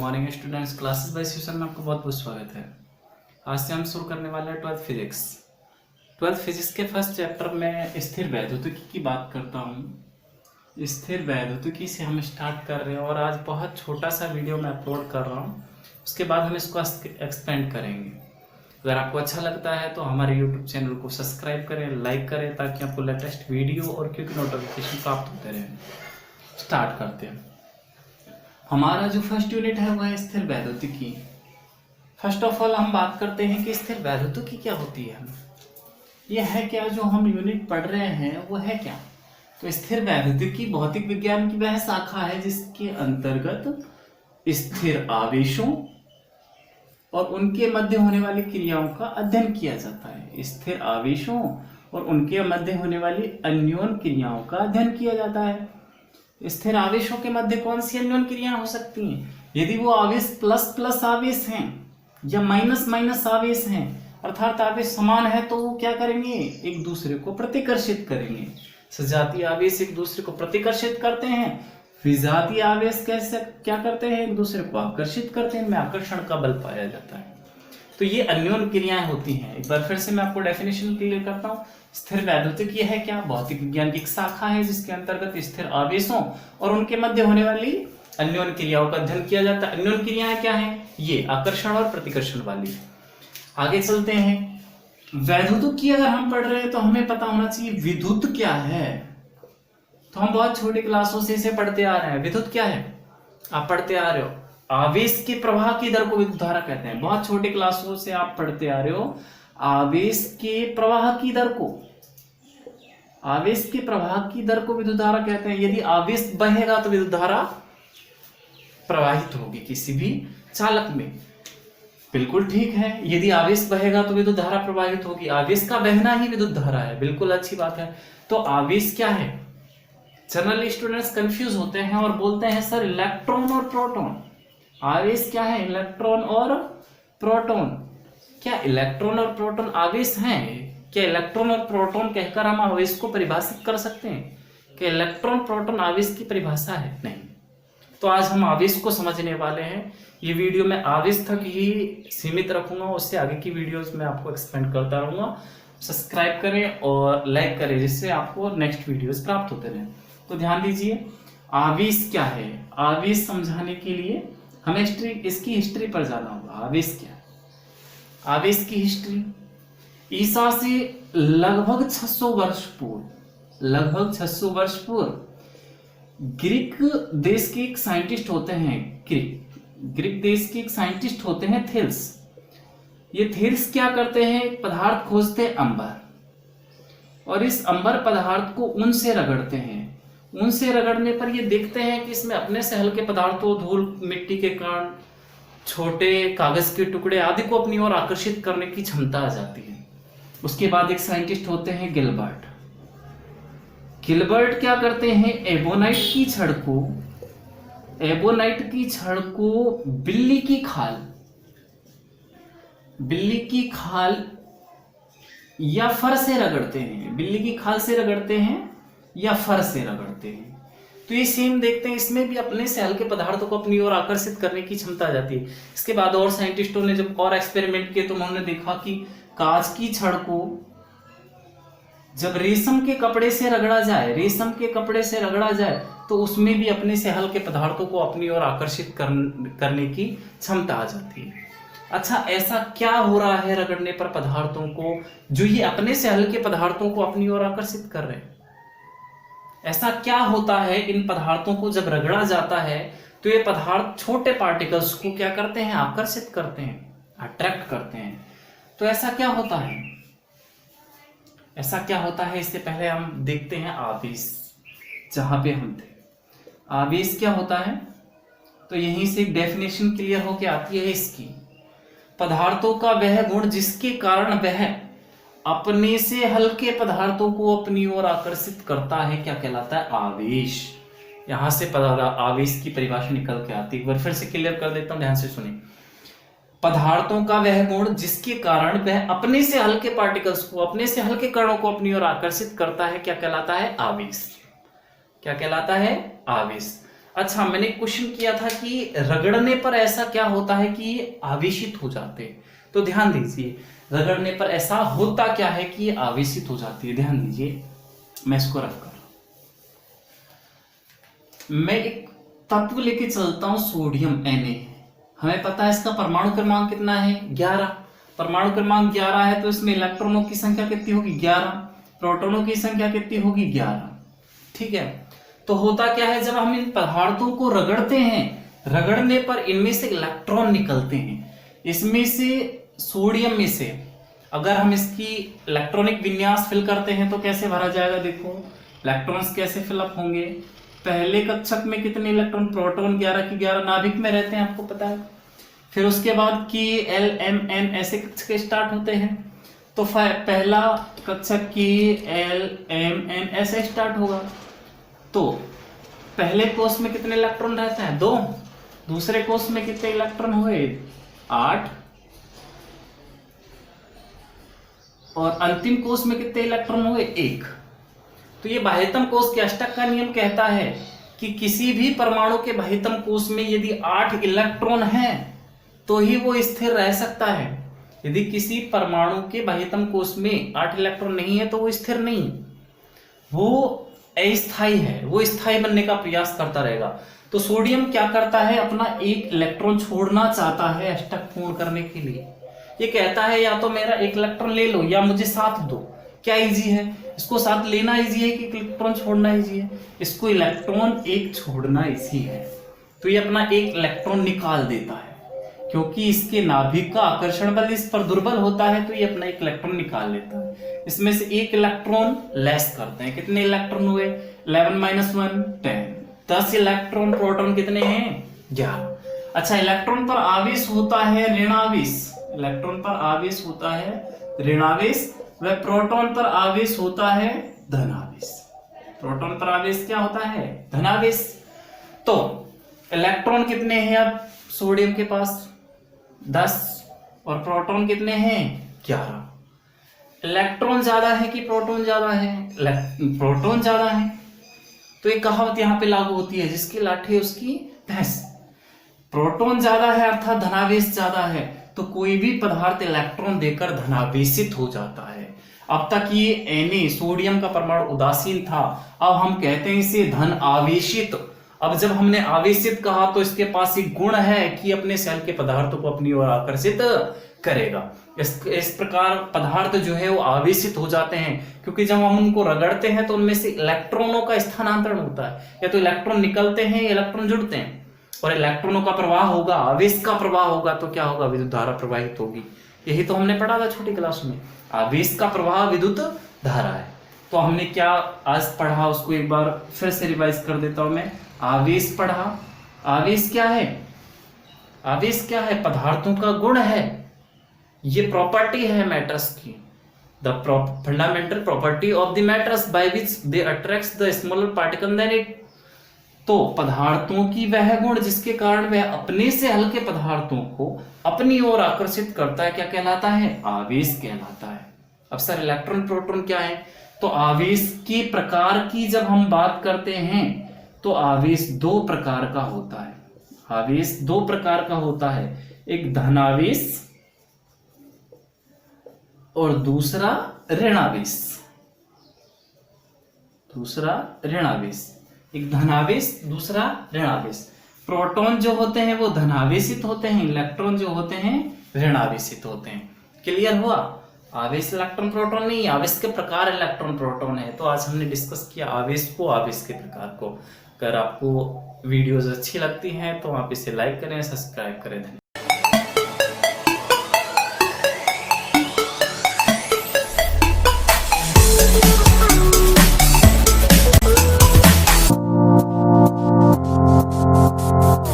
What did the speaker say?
Morning students, classes bye session में आपका बहुत बहुत स्वागत है। आज से हम शुरू करने वाले हैं 12th फिजिक्स। 12th फिजिक्स के फर्स्ट चैप्टर में स्थिर वैद्युतिकी की बात करता हूँ। स्थिर वैद्युतिकी से हम स्टार्ट कर रहे हैं और आज बहुत छोटा सा वीडियो मैं अपलोड कर रहा हूँ। उसके बाद हम इसको एक्सपेंड करेंगे। अगर आपको अच्छा लगता है तो हमारे यूट्यूब चैनल को सब्सक्राइब करें, लाइक करें, ताकि आपको लेटेस्ट वीडियो और क्विक नोटिफिकेशन प्राप्त होते रहें। स्टार्ट करते हैं। हमारा जो फर्स्ट यूनिट है वह है स्थिर वैद्युतिकी। फर्स्ट ऑफ ऑल हम बात करते हैं कि स्थिर वैद्युतिकी क्या होती है। यह है क्या जो हम यूनिट पढ़ रहे हैं वो है क्या? तो स्थिर वैद्युतिकी भौतिक विज्ञान की वह शाखा है जिसके अंतर्गत स्थिर आवेशों और उनके मध्य होने वाली क्रियाओं का अध्ययन किया जाता है। स्थिर आवेशों और उनके मध्य होने वाली अन्योन क्रियाओं का अध्ययन किया जाता है। स्थिर आवेशों के मध्य कौन सी अन्योन क्रियाएं हो सकती हैं? यदि वो आवेश प्लस प्लस आवेश हैं या माइनस माइनस आवेश हैं, अर्थात आवेश समान है, तो वो क्या करेंगे? एक दूसरे को प्रतिकर्षित करेंगे। सजातीय आवेश एक दूसरे को प्रतिकर्षित करते हैं, विजातीय आवेश कैसे क्या करते हैं? एक दूसरे को आकर्षित करते हैं। इनमें आकर्षण का बल पाया जाता है। तो ये अन्योन क्रियाएं होती हैं। एक बार फिर से मैं आपको डेफिनेशन क्लियर करता हूँ। स्थिर वैद्युतिकी है क्या? भौतिक विज्ञान की एक शाखा है जिसके अंतर्गत स्थिर आवेशों और उनके मध्य होने वाली अन्योन क्रियाओं का अध्ययन किया जाता है। अन्योन क्रियाएं क्या है? ये आकर्षण और प्रतिकर्षण वाली। आगे चलते हैं। वैद्युतिकी अगर हम पढ़ रहे हैं तो हमें पता होना चाहिए विद्युत क्या है। तो हम बहुत छोटी क्लासों से इसे पढ़ते आ रहे हैं। विद्युत क्या है? आप पढ़ते आ रहे हो। आवेश के प्रवाह की दर को विद्युत धारा कहते हैं। बहुत छोटी क्लासों से आप पढ़ते आ रहे हो। आवेश के प्रवाह की दर को विद्युत धारा कहते हैं। यदि आवेश बहेगा तो विद्युत धारा प्रवाहित होगी किसी भी चालक में। बिल्कुल ठीक है। यदि आवेश बहेगा तो विद्युत धारा प्रवाहित होगी। आवेश का बहना ही विद्युत धारा है। बिल्कुल अच्छी बात है। तो आवेश क्या है? जनरल स्टूडेंट्स कंफ्यूज होते हैं और बोलते हैं सर इलेक्ट्रॉन और प्रोटॉन। आवेश क्या है? इलेक्ट्रॉन और प्रोटॉन। क्या इलेक्ट्रॉन और प्रोटॉन आवेश हैं? क्या इलेक्ट्रॉन और प्रोटॉन कहकर हम आवेश को परिभाषित कर सकते हैं? क्या इलेक्ट्रॉन प्रोटॉन आवेश की परिभाषा है? नहीं। तो आज हम आवेश को समझने वाले हैं। ये वीडियो मैं आवेश तक ही सीमित रखूंगा, उससे आगे की वीडियोस में आपको एक्सपेंड करता रहूंगा। सब्सक्राइब करें और लाइक करें जिससे आपको नेक्स्ट वीडियोस प्राप्त होते रहें। तो ध्यान दीजिए, आवेश क्या है? आवेश समझाने के लिए हमें इसकी हिस्ट्री पर जाना होगा। आवेश क्या है? आवेश की हिस्ट्री ईसा से लगभग 600 वर्ष पूर्व ग्रीक देश के एक साइंटिस्ट होते हैं। ग्रीक देश के एक साइंटिस्ट होते हैं थेल्स। ये थेल्स क्या करते हैं? एक पदार्थ खोजते हैं, अंबर, और इस अंबर पदार्थ को ऊन से रगड़ते हैं। ऊन से रगड़ने पर ये देखते हैं कि इसमें अपने से हल्के पदार्थों, धूल, मिट्टी के कण, छोटे कागज के टुकड़े आदि को अपनी ओर आकर्षित करने की क्षमता आ जाती है। उसके बाद एक साइंटिस्ट होते हैं गिलबर्ट। गिलबर्ट क्या करते हैं? एबोनाइट की छड़ को बिल्ली की खाल या फर से रगड़ते हैं। बिल्ली की खाल से रगड़ते हैं या फर से रगड़ते हैं। तो ये सेम देखते हैं, इसमें भी अपने से हल्के पदार्थों को अपनी ओर आकर्षित करने की क्षमता आ जाती है। इसके बाद और साइंटिस्टों ने जब और एक्सपेरिमेंट किए तो उन्होंने देखा कि कांच की छड़ को जब रेशम के कपड़े से रगड़ा जाए तो उसमें भी अपने से हल्के पदार्थों को अपनी ओर आकर्षित करने की क्षमता आ जाती है। अच्छा, ऐसा क्या हो रहा है रगड़ने पर पदार्थों को जो ये अपने से हल्के पदार्थों को अपनी ओर आकर्षित कर रहे हैं? ऐसा क्या होता है? इन पदार्थों को जब रगड़ा जाता है तो ये पदार्थ छोटे पार्टिकल्स को क्या करते हैं? आकर्षित करते हैं, अट्रैक्ट करते हैं। तो ऐसा क्या होता है? इससे पहले हम देखते हैं आवेश, जहां पे हम थे। आवेश क्या होता है? तो यहीं से एक डेफिनेशन क्लियर होके आती है इसकी। पदार्थों का वह गुण जिसके कारण वह अपने से हल्के पदार्थों को अपनी ओर आकर्षित करता है, क्या कहलाता है? आवेश। यहां से आवेश की परिभाषा निकल के आती है। एक बार फिर से क्लियर कर देता हूं, ध्यान से सुनिए। पदार्थों का वह गुण जिसके कारण वह अपने से हल्के पार्टिकल्स को, अपने से हल्के कणों को अपनी ओर आकर्षित करता है, क्या कहलाता है? आवेश। क्या कहलाता है? आवेश। अच्छा, मैंने क्वेश्चन किया था कि रगड़ने पर ऐसा क्या होता है कि ये आवेशित हो जाते हैं। तो ध्यान दीजिए, रगड़ने पर ऐसा होता क्या है कि ये आवेशित हो जाती है। ध्यान दीजिए, मैं इसको रख कर मैं एक तत्व लेके चलता हूं, सोडियम Na। हमें पता है इसका परमाणु क्रमांक कितना है, 11। परमाणु क्रमांक 11 है तो इसमें इलेक्ट्रॉनों की संख्या कितनी होगी, 11। प्रोटॉनों की संख्या कितनी होगी, 11। ठीक है। तो होता क्या है, जब हम इन पदार्थों को रगड़ते हैं, रगड़ने पर इनमें से इलेक्ट्रॉन निकलते हैं। इसमें से सोडियम में से अगर हम इसकी इलेक्ट्रॉनिक विन्यास फिल करते हैं तो कैसे भरा जाएगा, देखो इलेक्ट्रॉन्स कैसे फिलअप होंगे। पहले कक्षक में कितने इलेक्ट्रॉन, प्रोटॉन 11 की 11 नाभिक में रहते हैं, आपको पता है। फिर उसके बाद की L M N ऐसे कक्षक स्टार्ट होते हैं। तो पहला कक्षक की L M N ऐसे स्टार्ट होगा। तो पहले कोष में कितने इलेक्ट्रॉन रहते हैं, 2। दूसरे कोष में कितने इलेक्ट्रॉन हुए, 8। और अंतिम कोष में कितने इलेक्ट्रॉन हुए, 1। तो ये बाह्यतम कोष के अष्टक का नियम कहता है कि किसी भी परमाणु के बाह्यतम कोष में यदि 8 इलेक्ट्रॉन हैं तो ही वो स्थिर रह सकता है। यदि किसी परमाणु के बाह्यतम कोष में 8 इलेक्ट्रॉन नहीं है तो वो स्थिर नहीं, वो अस्थायी है, वो स्थायी बनने का प्रयास करता रहेगा। तो सोडियम क्या करता है, अपना 1 इलेक्ट्रॉन छोड़ना चाहता है अष्टक पूर्ण करने के लिए। ये कहता है या तो मेरा 1 इलेक्ट्रॉन ले लो या मुझे साथ दो। क्या इजी है, इसको साथ लेना इजी है कि इलेक्ट्रॉन छोड़ना इजी है, इसको इलेक्ट्रॉन 1 छोड़ना इजी है। तो ये अपना 1 इलेक्ट्रॉन निकाल देता है, क्योंकि इसके नाभिक का आकर्षण बल इस पर दुर्बल होता है, तो ये अपना 1 इलेक्ट्रॉन निकाल लेता है। इसमें से 1 इलेक्ट्रॉन लेस करते हैं। कितने इलेक्ट्रॉन हुए, 11 - 1 10। 10 इलेक्ट्रॉन, प्रोटॉन कितने हैं, 11। अच्छा, इलेक्ट्रॉन पर आवेश होता है ऋणावेश। इलेक्ट्रॉन पर आवेश होता है ऋणावेश, वह प्रोटॉन पर आवेश होता है धनावेश। प्रोटॉन पर आवेश क्या होता है, धनावेश। तो इलेक्ट्रॉन कितने हैं अब सोडियम के पास, 10। और प्रोटॉन कितने हैं, 11। इलेक्ट्रॉन ज्यादा है कि प्रोटॉन ज्यादा है, प्रोटॉन ज्यादा है। तो एक कहावत यहां पे लागू होती है, जिसकी लाठी उसकी भैंस। प्रोटॉन ज्यादा है अर्थात धनावेश ज्यादा है, तो कोई भी पदार्थ इलेक्ट्रॉन देकर धनावेशित हो जाता है। अब तक ये Na सोडियम का परमाणु उदासीन था, अब हम कहते हैं इसे धन आवेशित। अब जब हमने आवेशित कहा तो इसके पास एक गुण है कि अपने सेल के पदार्थों को अपनी ओर आकर्षित करेगा। इस प्रकार पदार्थ जो है वो आवेशित हो जाते हैं, क्योंकि जब हम उनको रगड़ते हैं तो उनमें से इलेक्ट्रॉनों का स्थानांतरण होता है, या तो इलेक्ट्रॉन निकलते हैं या इलेक्ट्रॉन जुड़ते हैं। और इलेक्ट्रॉनों का प्रवाह होगा, आवेश का प्रवाह होगा, तो क्या होगा, विद्युत धारा प्रवाहित होगी। यही तो हमने पढ़ा था छोटी क्लास में, आवेश का प्रवाह विद्युत धारा है। तो हमने क्या आज पढ़ा, उसको एक बार फिर से रिवाइज कर देता हूं मैं। आवेश पढ़ा, आवेश क्या है, आवेश क्या है, पदार्थों का गुण है, ये प्रॉपर्टी है मैटर्स की, the fundamental property of the matters by which they attracts the smaller particle than it. तो पदार्थों की वह गुण जिसके कारण वह अपने से हल्के पदार्थों को अपनी ओर आकर्षित करता है, क्या कहलाता है, आवेश कहलाता है। अब सर इलेक्ट्रॉन प्रोटॉन क्या है, तो आवेश के प्रकार की जब हम बात करते हैं तो आवेश 2 प्रकार का होता है। आवेश 2 प्रकार का होता है, एक धनावेश और दूसरा ऋणावेश। दूसरा ऋणावेश, एक धनावेश, दूसरा ऋणावेश। प्रोटॉन जो होते हैं वो धनावेशित होते हैं, इलेक्ट्रॉन जो होते हैं ऋणावेशित होते हैं। क्लियर हुआ, आवेश इलेक्ट्रॉन प्रोटॉन नहीं, आवेश के प्रकार इलेक्ट्रॉन प्रोटॉन है। तो आज हमने डिस्कस किया आवेश को, आवेश के प्रकार को। अगर आपको वीडियोस अच्छी लगती हैं तो आप इसे लाइक करें, सब्सक्राइब करें। धन्यवाद।